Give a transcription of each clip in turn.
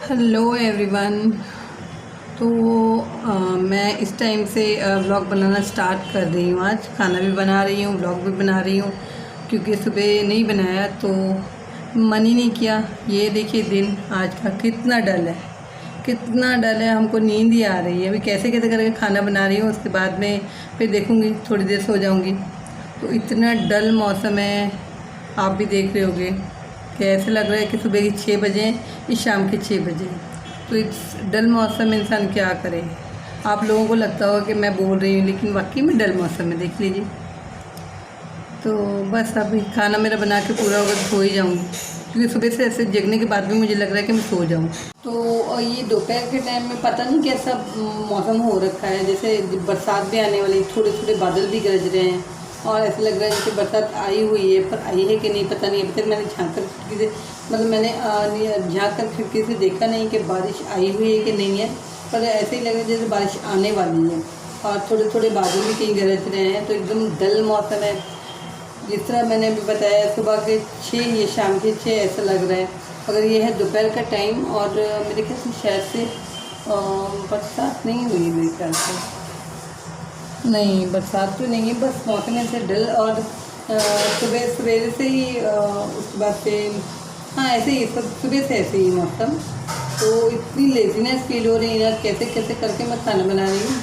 Hello everyone. तो मैं इस टाइम से व्लॉग बनाना स्टार्ट कर रही हूँ। आज खाना भी बना रही हूँ, व्लॉग भी बना रही हूँ, क्योंकि सुबह नहीं बनाया तो मन ही नहीं किया। ये देखिए दिन आज का कितना डल है, कितना डल है। हमको नींद ही आ रही है। अभी कैसे कैसे करके खाना बना रही हूँ, उसके बाद में फिर देखूँगी, थोड़ी देर सो जाऊँगी। तो इतना डल मौसम है, आप भी देख रहे होगे कि ऐसे लग रहा है कि सुबह के 6 बजे या शाम के 6 बजे। तो इस डल मौसम में इंसान क्या करे। आप लोगों को लगता होगा कि मैं बोल रही हूँ, लेकिन वाकई में डल मौसम है, देख लीजिए। तो बस अभी खाना मेरा बना के पूरा होगा तो सो ही जाऊँगी, क्योंकि सुबह से ऐसे जगने के बाद भी मुझे लग रहा है कि मैं सो जाऊँ। तो ये दोपहर के टाइम में पता नहीं कैसा मौसम हो रखा है, जैसे बरसात भी आने वाली, थोड़े थोड़े बादल भी गरज रहे हैं और ऐसा लग रहा है जैसे बरसात आई हुई है, पर आई है कि नहीं पता नहीं। अभी तक मैंने झाँक कर खिड़की से झाँक कर खिड़की से देखा नहीं कि बारिश आई हुई है कि नहीं है, पर ऐसे ही लग रहा है जैसे बारिश आने वाली है। और थोड़े थोड़े बादल भी कहीं गरज रहे हैं, तो एकदम डल मौसम है। जिस तरह मैंने अभी बताया, सुबह के 6 या शाम के 6 ऐसा लग रहा है। अगर ये है दोपहर का टाइम, और मेरे ख्याल से शायद से बरसात नहीं हुई, मेरे ख्याल से नहीं, बरसात तो नहीं है, बस मौसम ऐसे डल। और सुबह सवेरे से ही उसके बाद से हाँ ऐसे ही सुबह से ऐसे ही मौसम। तो इतनी लेजीनेस फील हो रही है यार, कैसे कैसे करके मैं खाना बना रही हूँ।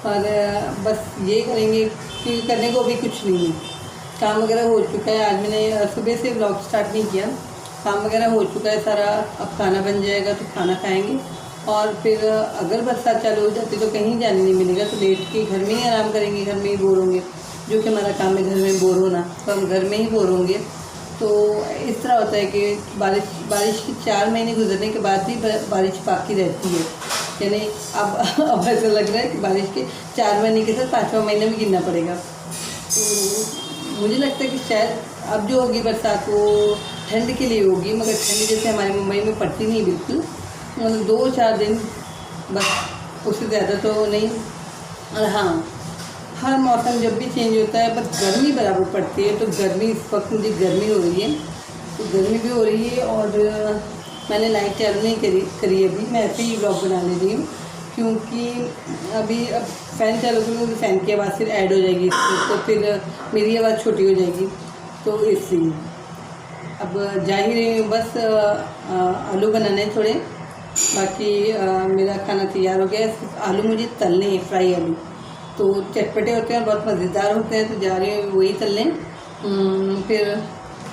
और बस ये करेंगे कि करने को भी कुछ नहीं है, काम वगैरह हो चुका है। आज मैंने सुबह से व्लॉग स्टार्ट नहीं किया, काम वगैरह हो चुका है सारा। अब खाना बन जाएगा तो खाना खाएंगे, और फिर अगर बरसात चालू हो जाती तो कहीं जाने नहीं मिलेगा, तो लेट के घर में ही आराम करेंगे, घर में ही बोर होंगे। जो कि हमारा काम है घर में बोर होना, तो हम घर में ही बोर होंगे। तो इस तरह होता है कि बारिश के 4 महीने गुजरने के बाद भी बारिश बाकी रहती है। यानी अब ऐसा लग रहा है कि बारिश के 4 महीने के साथ 5वां महीना भी गिनना पड़ेगा। तो मुझे लगता है कि शायद अब जो होगी बरसात वो ठंड के लिए होगी, मगर ठंड जैसे हमारे मुंबई में पड़ती नहीं बिल्कुल, मतलब 2-4 दिन बस, उससे ज़्यादा तो नहीं। और हाँ, हर मौसम जब भी चेंज होता है बस गर्मी बराबर पड़ती है। तो गर्मी, इस वक्त मुझे गर्मी हो रही है, तो गर्मी भी हो रही है। और मैंने लाइट चालू नहीं करी अभी, मैं ऐसे ही व्लॉग बना ले रही हूँ, क्योंकि अभी अब फ़ैन चालू करूँगी तो फ़ैन की आवाज़ फिर ऐड हो जाएगी इसमें, तो फिर मेरी आवाज़ छोटी हो जाएगी, तो इसलिए अब जा ही रही हूँ। बस आलू बनाने थोड़े, बाकी मेरा खाना तैयार हो गया है। आलू मुझे तलने हैं, फ्राई आलू, तो चटपटे होते हैं और बहुत मज़ेदार होते हैं, तो जा रही हूँ वही तलने। फिर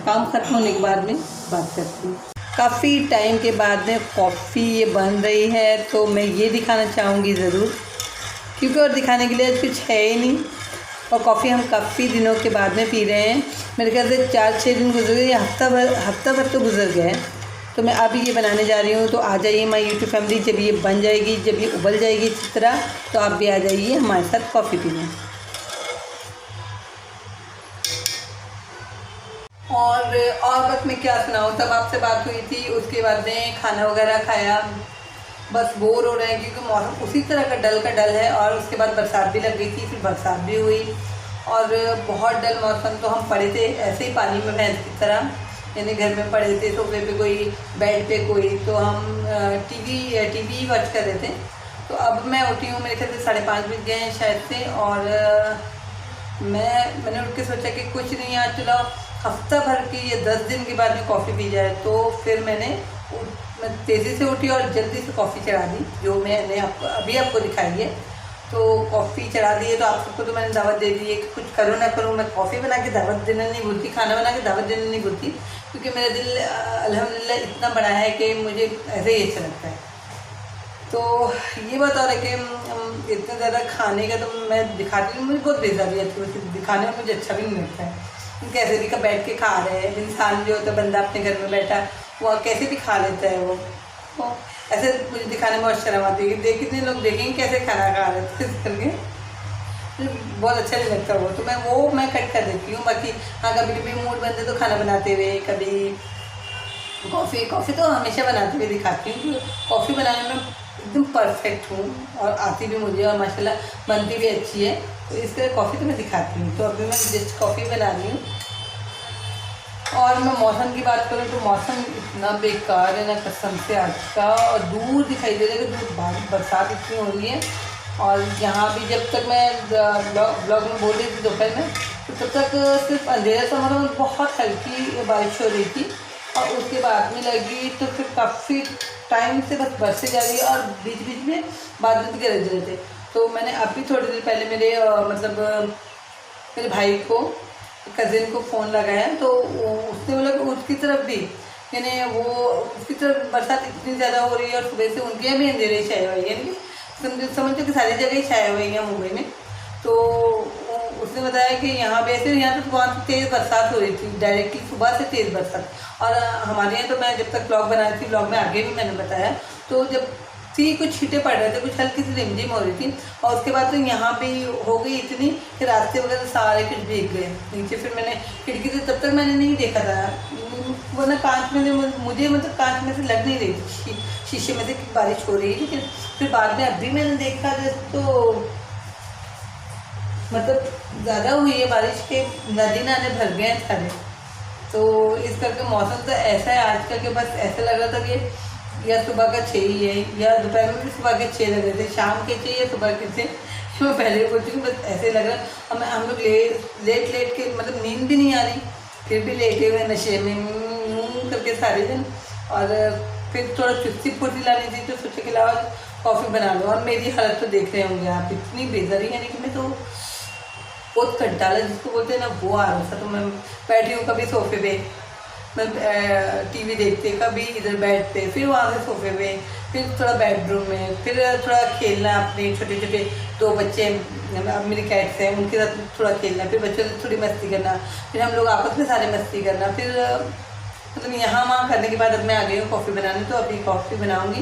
काम ख़त्म होने के बाद में बात करती हूँ। काफ़ी टाइम के बाद में कॉफ़ी ये बन रही है, तो मैं ये दिखाना चाहूँगी ज़रूर, क्योंकि और दिखाने के लिए कुछ है ही नहीं। और कॉफ़ी हम काफ़ी दिनों के बाद में पी रहे हैं, मेरे ख्याल से 4-6 दिन गुजर गए, हफ्ता भर तो गुजर गया है। तो मैं अभी ये बनाने जा रही हूँ, तो आ जाइए माय यूट्यूब फैमिली। जब ये बन जाएगी, जब ये उबल जाएगी अच्छी तरह, तो आप भी आ जाइए हमारे साथ कॉफ़ी पीने। और बस मैं क्या सुनाऊँ, तब आपसे बात हुई थी, उसके बाद में खाना वगैरह खाया। बस बोर हो रहे हैं, क्योंकि मौसम उसी तरह का डल है। और उसके बाद बरसात भी लग गई थी, फिर बरसात भी हुई, और बहुत डल मौसम। तो हम पड़े थे ऐसे ही पानी में भैंस की तरह, यानी घर में पड़े थे, सोफे पे कोई, बेड पे कोई, तो हम टीवी वॉच कर रहे थे। तो अब मैं उठी हूँ, मेरे ख्याल से 5:30 बज गए हैं शायद से। और मैंने उठ के सोचा कि कुछ नहीं, आज चलो हफ्ता भर की या 10 दिन के बाद में कॉफ़ी पी जाए। तो फिर मैं तेज़ी से उठी और जल्दी से कॉफ़ी चढ़ा दी, जो मैंने आपको दिखाई है। तो कॉफ़ी चढ़ा दी है, तो आप सबको तो मैंने दावत दे दी है कि कुछ करो ना करो, मैं कॉफ़ी बना के दावत देना नहीं भूलती, खाना बना के दावत देना नहीं भूलती, क्योंकि मेरा दिल अल्हम्दुलिल्लाह इतना बड़ा है कि मुझे ऐसे ही अच्छा लगता है। तो ये बात और है कि इतना ज़्यादा खाने का तो मैं दिखाती हूँ, मुझे बहुत बेजारी आती है, दिखाने में मुझे अच्छा भी नहीं लगता है। कैसे भी का बैठ के खा रहे हैं इंसान, जो होता है बंदा अपने घर में बैठा, वो कैसे भी खा लेता है वो। तो ऐसे मुझे दिखाने में बहुत शर्म आती है, कितने लोग देखेंगे कैसे खाना खा रहे थे इस करके, बहुत अच्छा नहीं लगता वो। तो मैं कट कर देती हूँ। बाकी हाँ, कभी कभी मूड बनते तो खाना बनाते हुए, कभी कॉफ़ी तो हमेशा बनाते हुए दिखाती हूँ। कॉफ़ी बनाने में एकदम परफेक्ट हूँ, और आती भी मुझे, और माशाल्लाह बनती भी अच्छी है। तो इस तरह कॉफ़ी तो मैं दिखाती हूँ। तो अभी मैं जस्ट कॉफ़ी बना रही हूँ। और मैं मौसम की बात करूँ तो मौसम इतना बेकार है ना कसम से आज का, और दूर दिखाई दे रहा है कि दूर बारिश बरसात इतनी हो रही है। और यहाँ भी जब तक मैं ब्लॉग में बोल रही थी दोपहर में, तो तब तक सिर्फ अंधेरा सा, मतलब बहुत हल्की बारिश हो रही थी, और उसके बाद में लगी तो फिर काफ़ी टाइम से बस बरसे जा रही है, और बीच बीच में बादल भी गरज रहे थे। तो मैंने अभी थोड़ी देर पहले मेरे भाई को, कज़िन को फ़ोन लगाया, तो उसने बोला कि उसकी तरफ भी, यानी वो उसकी तरफ बरसात इतनी ज़्यादा हो रही है, और सुबह से उनके यहाँ भी अंधेरे छाए हुए, यानी समझो कि सारी जगह ही छाए हुए हैं मुंबई में। तो उसने बताया कि यहाँ भी ऐसे, यहाँ तो बहुत तेज़ बरसात हो रही थी, डायरेक्टली सुबह से तेज़ बरसात। और हमारे यहाँ तो मैं जब तक ब्लॉग बना रही थी, ब्लॉग में आगे भी मैंने बताया, तो जब थी कुछ छींटे पड़ रहे थे, कुछ हल्की सी रिमझिम हो रही थी, और उसके बाद तो यहाँ पे हो गई इतनी कि रास्ते वगैरह सारे कुछ भीग गए नीचे। फिर मैंने खिड़की से, तब तक मैंने नहीं देखा था, वरना कांच में मुझे मतलब कांच में से लग नहीं रही थी, शीशे में से कि बारिश हो रही है। लेकिन फिर बाद में अभी मैंने देखा तो मतलब ज़्यादा हुई है बारिश के, नदी नाले भर गए हैं सारे। तो इस करके मौसम तो ऐसा है आज का कि बस ऐसा लग रहा था कि या सुबह का 6 ही है, या दोपहर में भी सुबह के 6 लग रहे थे, शाम के 6 या सुबह के 6। मैं पहले बोलती हूँ, बस ऐसे लग रहा। हम लोग लेट के, मतलब नींद भी नहीं आ रही, फिर भी लेटे हुए नशे में करके सारे दिन। और फिर थोड़ा चुस्ती फुर्ती लानी थी, तो सोचे कि लाओ कॉफ़ी बना लो। और मेरी हालत तो देख रहे होंगे आप, इतनी बेजारी, यानी कि मैं तो बहुत कंटाला जिसको बोलते हैं ना, वो आ रहा था। तो मैं बैठी हूँ कभी सोफे पे, मैं टीवी देखते, कभी इधर बेड पे, फिर वहाँ से सोफे पे, फिर थोड़ा बेडरूम में, फिर थोड़ा खेलना, अपने छोटे छोटे 2 बच्चे मेरी कैट्स हैं, उनके साथ थोड़ा खेलना, फिर बच्चों से थोड़ी मस्ती करना, फिर हम लोग आपस में सारे मस्ती करना, फिर मतलब यहाँ वहाँ करने के बाद अब मैं आ गई हूँ कॉफ़ी बनाने। तो अभी कॉफ़ी बनाऊँगी,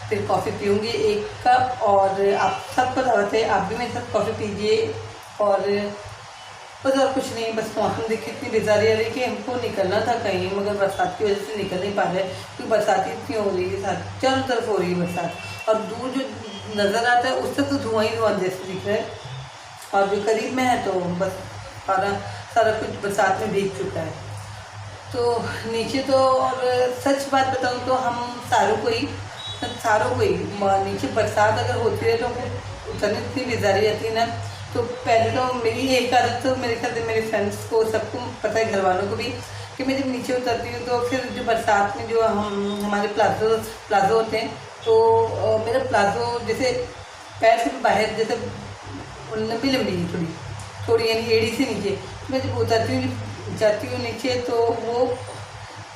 फिर कॉफ़ी पीऊँगी 1 कप। और आप सबको दावत है, आप भी मेरे साथ कॉफ़ी पीजिए। और बस और कुछ नहीं, बस मौसम देखिए इतनी बेजारी आ रही कि हमको निकलना था कहीं, मगर बरसात की वजह से निकल नहीं पा रहे, क्योंकि बरसात इतनी हो रही है, चारों तरफ हो रही है बरसात। और दूर जो नज़र आता है उससे तो धुआं ही धुआं जैसे दिख रहा है, और जो करीब में है तो बस सारा कुछ बरसात में भीग चुका है। तो नीचे तो, और सच बात बताऊँ तो हम सारों को ही नीचे बरसात अगर होती है तो उतरने इतनी बेजारी रहती है ना। तो पहले तो मेरी एक आदत, तो मेरे ख्याल से मेरे फ्रेंड्स को, सबको पता है, घर वालों को भी, कि मैं जब नीचे उतरती हूँ तो फिर जो बरसात में जो हमारे प्लाजो होते हैं, तो मेरा प्लाजो जैसे पैर से बाहर, जैसे लंबी थोड़ी यानी एड़ी से नीचे, मैं जब उतरती हूँ जाती हूँ नीचे, तो वो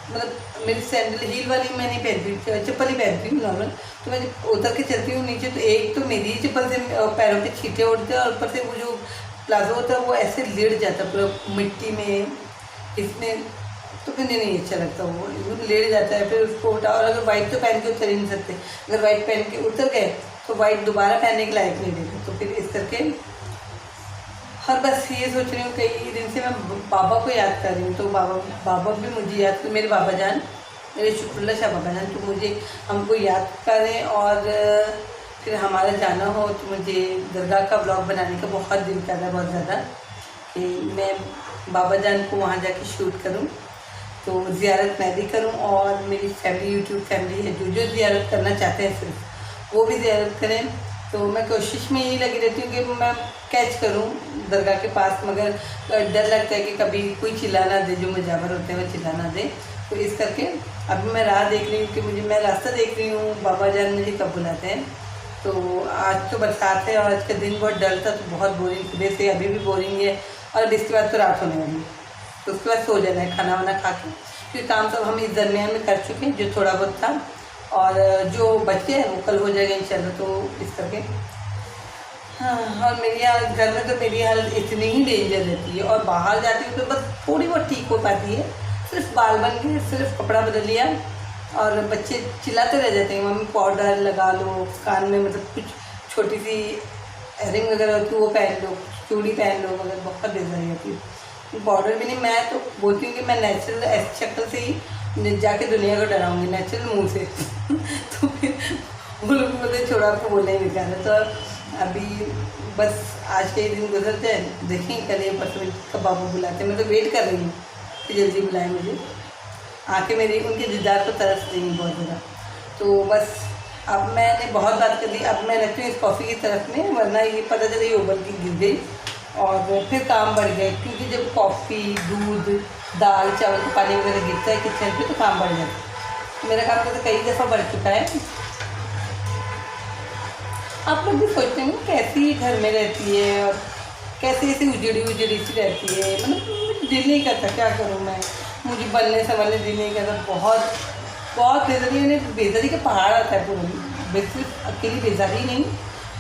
मतलब मेरी सैंडल हील वाली मैं नहीं पहनती, चप्पल ही पहनती हूँ नॉर्मल। तो मैं जब उतर के चलती हूँ नीचे, तो एक तो मेरी ही चप्पल से पैरों पे छींटे उड़ते हैं, और ऊपर से वो जो प्लाजो होता है वो ऐसे लेड़ जाता है पूरा मिट्टी में, इसमें तो मुझे नहीं अच्छा लगता, वो लेड़ जाता है। फिर उसको उठा, और अगर वाइट तो पहन के उतर ही नहीं सकते, अगर वाइट पहन के उतर गए तो वाइट दोबारा पहनने के लायक नहीं देते। तो फिर इस करके, और बस ये सोच रही हूँ, कई दिन से मैं बाबा को याद कर रही हूँ, तो बाबा भी मुझे याद कर, मेरे बाबा जान, मेरे शुक्रुल्लाह शाह बाबा जान, तो मुझे हमको याद करें। और फिर हमारा जाना हो तो मुझे दरगाह का ब्लॉग बनाने का बहुत दिल कर रहा है, बहुत ज़्यादा, कि मैं बाबा जान को वहाँ जाके शूट करूँ, तो ज़ियारत मैं भी करूँ, और मेरी फैमिली, यूट्यूब फैमिली है, जो ज़ियारत करना चाहते हैं सिर्फ वो भी ज़ियारत करें। तो मैं कोशिश में यही लगी रहती हूँ कि मैं कैच करूँ दरगाह के पास, मगर डर लगता है कि कभी कोई चिल्ला ना दे, जो मुजावर होते हैं वो चिल्ला ना दे। तो इस करके अभी मैं राह देख रही हूँ कि मैं रास्ता देख रही हूँ बाबा जान मुझे कब बुलाते हैं। तो आज तो बरसात है, और आज का दिन बहुत डल था, तो बहुत बोरिंग, सुबह से अभी भी बोरिंग है, और इसके बाद तो रात होने वाली है, तो उसके बाद सो जाना है खाना वाना खा के। फिर काम सब हम इस दरमियान में कर चुके हैं, जो थोड़ा बहुत था, और जो बच्चे हैं वो कल हो जाएगा इंशाल्लाह। तो इस करके हाँ, और मेरी घर में तो मेरी हालत इतनी ही डेंजर रहती है, और बाहर जाती हूँ तो बस थोड़ी बहुत ठीक हो पाती है, सिर्फ बाल बन के, सिर्फ कपड़ा बदल लिया, और बच्चे चिल्लाते रह जाते हैं, मम्मी पाउडर लगा लो कान में, मतलब कुछ छोटी सी एयरिंग वगैरह होती है वो पहन लो, चूड़ी पहन लो, मगर बहुत बेजारी होती है। पाउडर भी नहीं, मैं तो बोलती हूँ कि मैं नेचुरल ऐसी शक्ल से ही जाके दुनिया को डराऊँगी, नेचुरल मुँह से। तो फिर वो लोग मुझे छोड़ा, आपको बोलने ही नहीं चाह रहे। तो अभी बस आज के दिन गुजर जाए, देखें कल ये परसों कब बाबू बुलाते हैं, मैं तो वेट कर रही हूँ कि जल्दी बुलाएं मुझे। आके मेरी उनके दीदार को तरस रही हूँ बहुत ज़्यादा। तो बस अब मैंने बहुत बात कर दी, अब मैं रखती हूँ इस कॉफ़ी की तरफ में, वरना ये पता चला ये उबल के गिर गई और फिर काम बढ़ गया। क्योंकि जब कॉफ़ी, दूध, दाल, चावल का पानी वगैरह गिरता है किचन पे तो काम बढ़ जाता है। मेरा काम तो कई दफ़ा बढ़ चुका है। आप लोग भी सोचते हैं कैसी घर में रहती है और कैसे ऐसी उजड़ी सी रहती है। मतलब मुझे दिल नहीं करता, क्या करूँ मैं, मुझे बनने संभलने दिल नहीं करता। बहुत बेजारी, यानी बेजारी का पहाड़ आता है पूरा। सिर्फ अकेली बेजारी नहीं,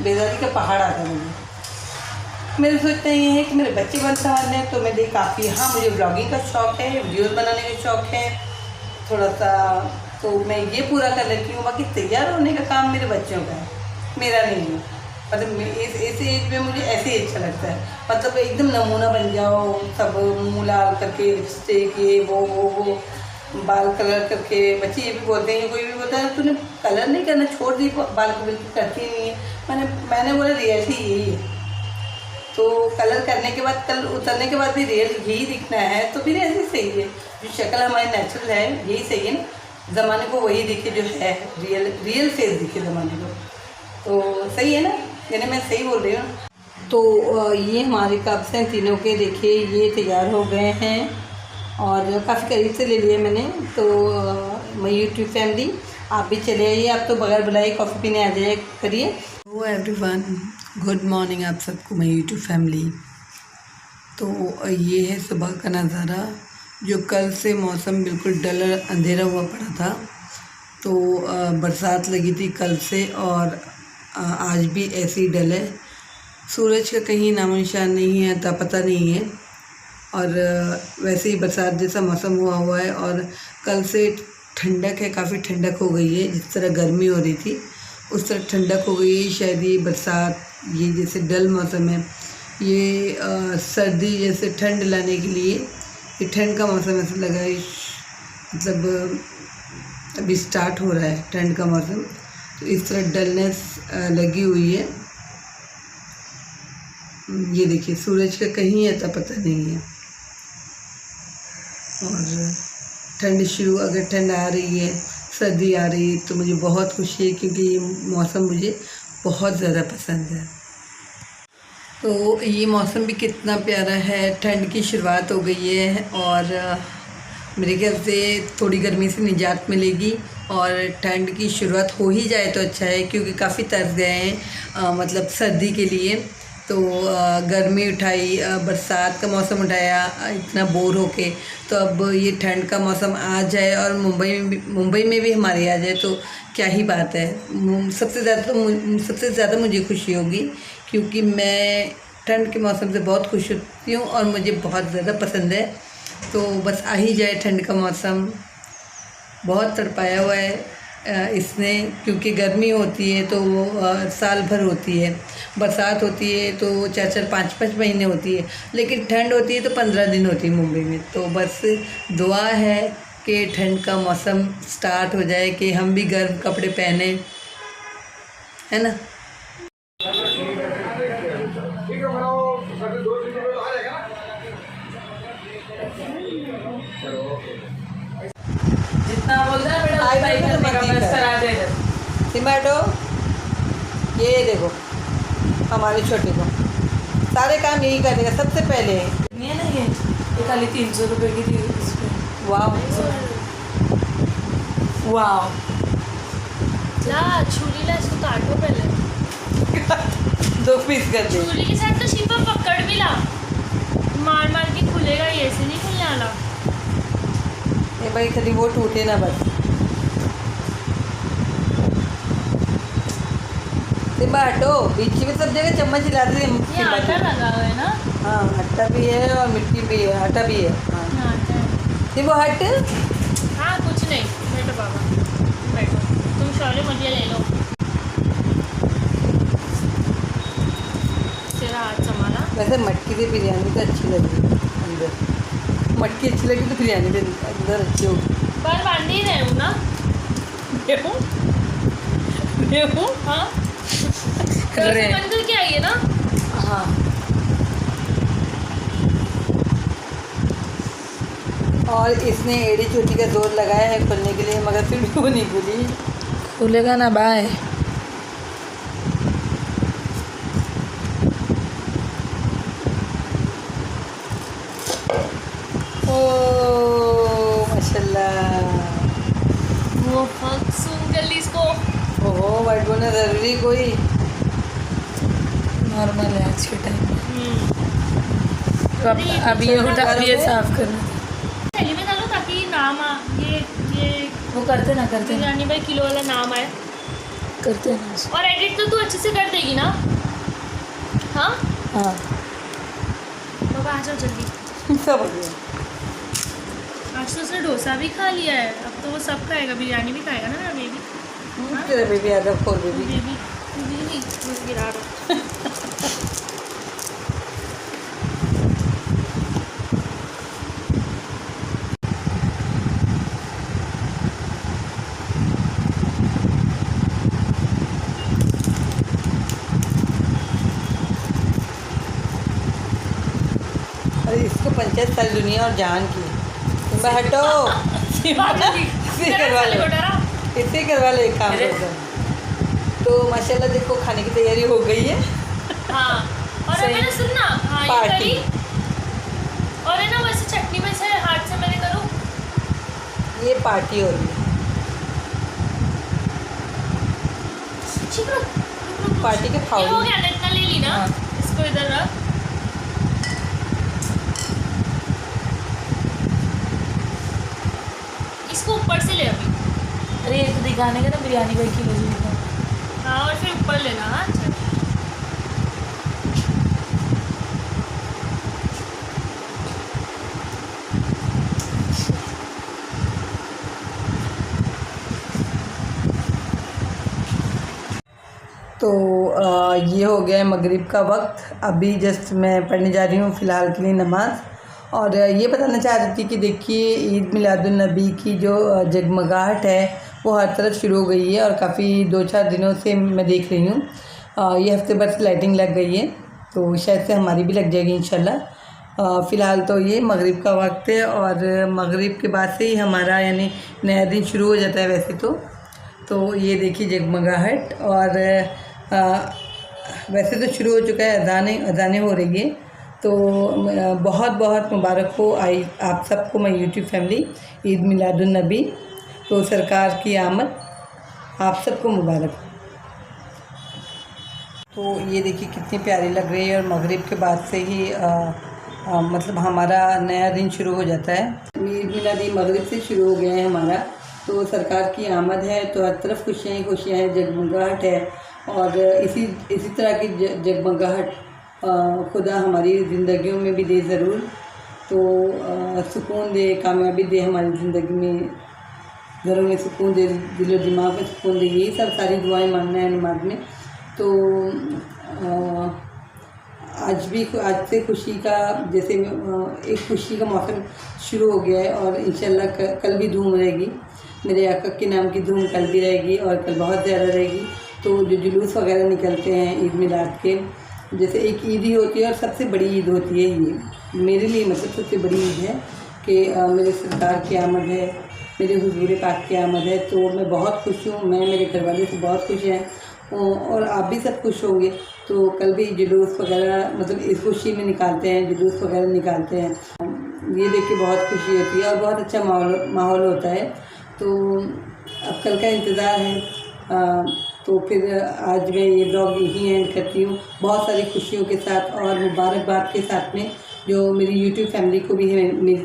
बेजारी का पहाड़ आता है मुझे। मेरे सोचते ये है कि मेरे बच्चे बन संभालने तो मैं देख काफ़ी, हाँ मुझे ब्लॉगिंग का शौक़ है, वीडियोस बनाने का शौक़ है थोड़ा सा, तो मैं ये पूरा कर लेती हूँ। बाकी तैयार होने का काम मेरे बच्चों का है, मेरा नहीं है। मतलब ऐसे एज में मुझे ऐसे ही अच्छा लगता है, मतलब एकदम नमूना बन जाओ, सब मुँह लाल करके, लिपस्टिक ये वो बाल कलर करके। बच्चे ये भी बोलते हैं, कोई भी बोलता है तूने कलर नहीं करना छोड़ दी, बाल को बिल्कुल करती नहीं है। मैंने बोला रियलिटी यही है। तो कलर करने के बाद, कलर उतरने के बाद भी रियल यही दिखना है तो फिर ऐसे सही है। जो शक्ल हमारी नेचुरल है यही सही है ना, ज़माने को वही दिखे जो है, रियल फेस दिखे ज़माने को, तो सही है ना, यानी मैं सही बोल रही हूँ। तो ये हमारे कप्स हैं तीनों के, देखिए ये तैयार हो गए हैं और काफ़ी करीब से ले लिए मैंने। तो माय यूट्यूब फैमिली आप भी चले आइए, आप तो बगैर बुलाए कॉफ़ी पीने आ जाए करिए। वो एवरीवन, गुड मॉर्निंग आप सबको, माय यूट्यूब फैमिली। तो ये है सुबह का नज़ारा, जो कल से मौसम बिल्कुल डल अंधेरा हुआ पड़ा था। तो बरसात लगी थी कल से और आज भी ऐसे ही डल है। सूरज का कहीं नामो निशान नहीं है, अता पता नहीं है। और वैसे ही बरसात जैसा मौसम हुआ है और कल से ठंडक है, काफ़ी ठंडक हो गई है। जिस तरह गर्मी हो रही थी उस तरह ठंडक हो गई है। शायद ये बरसात, ये जैसे डल मौसम है, ये सर्दी जैसे ठंड लाने के लिए ये ठंड का मौसम ऐसा लगा है। मतलब अभी स्टार्ट हो रहा है ठंड का मौसम, तो इस तरह डलनेस लगी हुई है। ये देखिए सूरज का कहीं अता पता नहीं है। और ठंड शुरू, अगर ठंड आ रही है, सर्दी आ रही है तो मुझे बहुत खुशी है, क्योंकि ये मौसम मुझे बहुत ज़्यादा पसंद है। तो ये मौसम भी कितना प्यारा है, ठंड की शुरुआत हो गई है और मेरे ख्याल से थोड़ी गर्मी से निजात मिलेगी और ठंड की शुरुआत हो ही जाए तो अच्छा है, क्योंकि काफ़ी तरस गए हैं मतलब सर्दी के लिए। तो गर्मी उठाई, बरसात का मौसम उठाया इतना बोर होके, तो अब ये ठंड का मौसम आ जाए और मुंबई में भी हमारे आ जाए तो क्या ही बात है। सबसे ज़्यादा मुझे खुशी होगी, क्योंकि मैं ठंड के मौसम से बहुत खुश होती हूँ और मुझे बहुत ज़्यादा पसंद है। तो बस आ ही जाए ठंड का मौसम। बहुत तड़पाया हुआ है इसने, क्योंकि गर्मी होती है तो वो साल भर होती है, बरसात होती है तो 4-4, 5-5 महीने होती है, लेकिन ठंड होती है तो 15 दिन होती है मुंबई में। तो बस दुआ है कि ठंड का मौसम स्टार्ट हो जाए, कि हम भी गर्म कपड़े पहने, है ना। जितना बोलता है टमाटो, ये देखो हमारे छोटे को सारे काम यही करेगा सबसे पहले। ये ना ये खाली 300 रुपये की थी इसमें। वाह वाह, ला छुरी ला, इसको काटो पहले। 2 पीस कर दे। छुरी के साथ तो शिपा पकड़ भी ला, मार मार के खुलेगा, ये ऐसे नहीं खुलने वाला। ये भाई खाली वो टूटे ना बस। सिम्बा हटो, बीच में सब जगह चम्मच हिलाते थे। ये आटा लगा हुआ है ना? हाँ आटा भी है और मिट्टी भी है, आटा भी है। हाँ आटा है। सिम्बा हट। हाँ कुछ नहीं, बैठो बाबा बैठो, तुम शौर्य मुझे ले लो। तेरा हाथ संभाला। वैसे मटकी की बिरयानी तो अच्छी लगी अंदर, मटकी अच्छी लगी तो बिरयानी भी अंदर अच्छी होगी। पर बांधी रहे हूँ ना, गेहूँ हाँ कर रहे हैं। बंद करके आइए ना। हाँ और इसने एड़ी चोटी का जोर लगाया है खोलने के लिए, मगर फिर भी वो नहीं खुली। खुलेगा ना, बाय। ओ माशाल्लाह। वो फक सुन जल्दी इसको। ओहो, वाइट बोलना ज़रूरी कोई नॉर्मल है आज के टाइम में। तो अब ये छोटा उठा, अब ये करोगे? साफ करना। थैली में डालो ताकि नाम आ ये वो करते ना बिरयानी भाई किलो वाला नाम आए। करते ना उसको। और एडिट तो तू अच्छे से कर देगी ना? हाँ हाँ, बाबा आ जाओ जल्दी। सब हो गया। आज तो उसने डोसा भी खा लिया है, अब तो वो सब खाएगा, बिरयानी भी खाएगा ना मेरा बेबी। तेरा बेबी आ गया, फोर बेबी। बेबी नहीं मुझे गिरा रहा। अरे इसको पंचायत सारी दुनिया और जान की। सिम्बा हटो। सिम्बा, इसे करवा लो, इसे करवा लो एक काम अरे। करके। तो माशाल्लाह देखो खाने की तैयारी हो गई है। हाँ, और सही। मैंने सुनना, हाँ ये पार्टी। करी। और है ना वैसे चटनी में से हाथ से मैंने करूँ। ये पार्टी हो रही है, ठीक है। पार्टी के ये हो फाउल। गया ना, इतना ले ली ना। हाँ। इसको इधर रख। इसको ऊपर से ले अभी। अरे ये तो दिखाने का ना, बिरयानी भाई किलो जी दिखा। हाँ, और फिर ऊपर लेना। हाँ चल। तो ये हो गया है मगरिब का वक्त। अभी जस्ट मैं पढ़ने जा रही हूँ फ़िलहाल के लिए नमाज़। और ये बताना चाह रही थी कि देखिए ईद मिलादुन्नबी की जो जगमगाहट है वो हर तरफ शुरू हो गई है, और काफ़ी 2-4 दिनों से मैं देख रही हूँ। ये हफ्ते भर से लाइटिंग लग गई है, तो शायद से हमारी भी लग जाएगी इंशाल्लाह। फ़िलहाल तो ये मगरिब का वक्त है, और मगरिब के बाद से ही हमारा यानी नया दिन शुरू हो जाता है वैसे तो ये देखिए जगमगाहट। और वैसे तो शुरू हो चुका है, अज़ानें हो रही है। तो बहुत बहुत मुबारक हो आप सबको, मैं यूट्यूब फैमिली, ईद मिलादुन्नबी। तो सरकार की आमद आप सबको मुबारक। तो ये देखिए कितनी प्यारी लग रही है, और मगरिब के बाद से ही मतलब हमारा नया दिन शुरू हो जाता है। ईद मिलादी मगरिब से शुरू हो गया है हमारा, तो सरकार की आमद है, तो हर तरफ खुशियाँ ही खुशियाँ हैं, जगमगाहट है। और इसी तरह की जगमगाहट खुदा हमारी ज़िंदगियों में भी दे ज़रूर। तो सुकून दे, कामयाबी दे हमारी ज़िंदगी में, घरों में सुकून दे, दिलो दिमाग में सुकून दे, यही सब सारी दुआएं मांगना है नमाज में। तो आज से खुशी का जैसे एक खुशी का मौसम शुरू हो गया है, और इंशाल्लाह कल भी धूम रहेगी। मेरे आका के नाम की धूम कल भी रहेगी, और कल बहुत ज़्यादा रहेगी। तो जो जुलूस वगैरह निकलते हैं ईद मिलाद के, जैसे एक ईद ही होती है और सबसे बड़ी ईद होती है ये मेरे लिए, मतलब सबसे बड़ी ईद है कि मेरे सरकार की आमद है, मेरे हुजूर पाक की आमद है। तो मैं बहुत खुश हूँ, मैं मेरे घर वाले से बहुत खुश हैं, और आप भी सब खुश होंगे। तो कल भी जुलूस वगैरह मतलब इस खुशी में निकालते हैं, जुलूस वगैरह निकालते हैं। ये देख के बहुत खुशी होती है और बहुत अच्छा माहौल होता है। तो अब कल का इंतज़ार है। तो फिर आज मैं ये ब्लॉग यहीं एंड करती हूँ, बहुत सारी खुशियों के साथ और मुबारकबाद के साथ में, जो मेरी यूट्यूब फैमिली को भी है, मेरी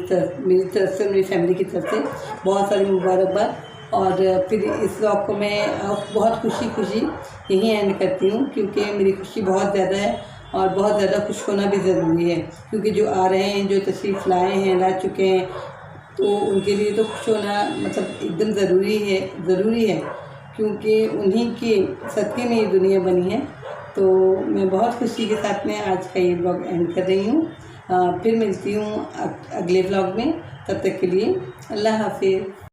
तरफ से, मेरी फैमिली की तरफ से बहुत सारी मुबारकबाद। और फिर इस ब्लॉग को मैं बहुत खुशी यहीं एंड करती हूँ, क्योंकि मेरी खुशी बहुत ज़्यादा है, और बहुत ज़्यादा खुश होना भी ज़रूरी है, क्योंकि जो आ रहे हैं, जो तशरीफ़ लाए हैं, ला चुके हैं, तो उनके लिए तो खुश होना मतलब एकदम ज़रूरी है, क्योंकि उन्हीं के सदक़े में ये दुनिया बनी है। तो मैं बहुत खुशी के साथ में आज का ये ब्लॉग एंड कर रही हूँ। फिर मिलती हूँ अगले ब्लॉग में, तब तक के लिए अल्लाह हाफ़िज़।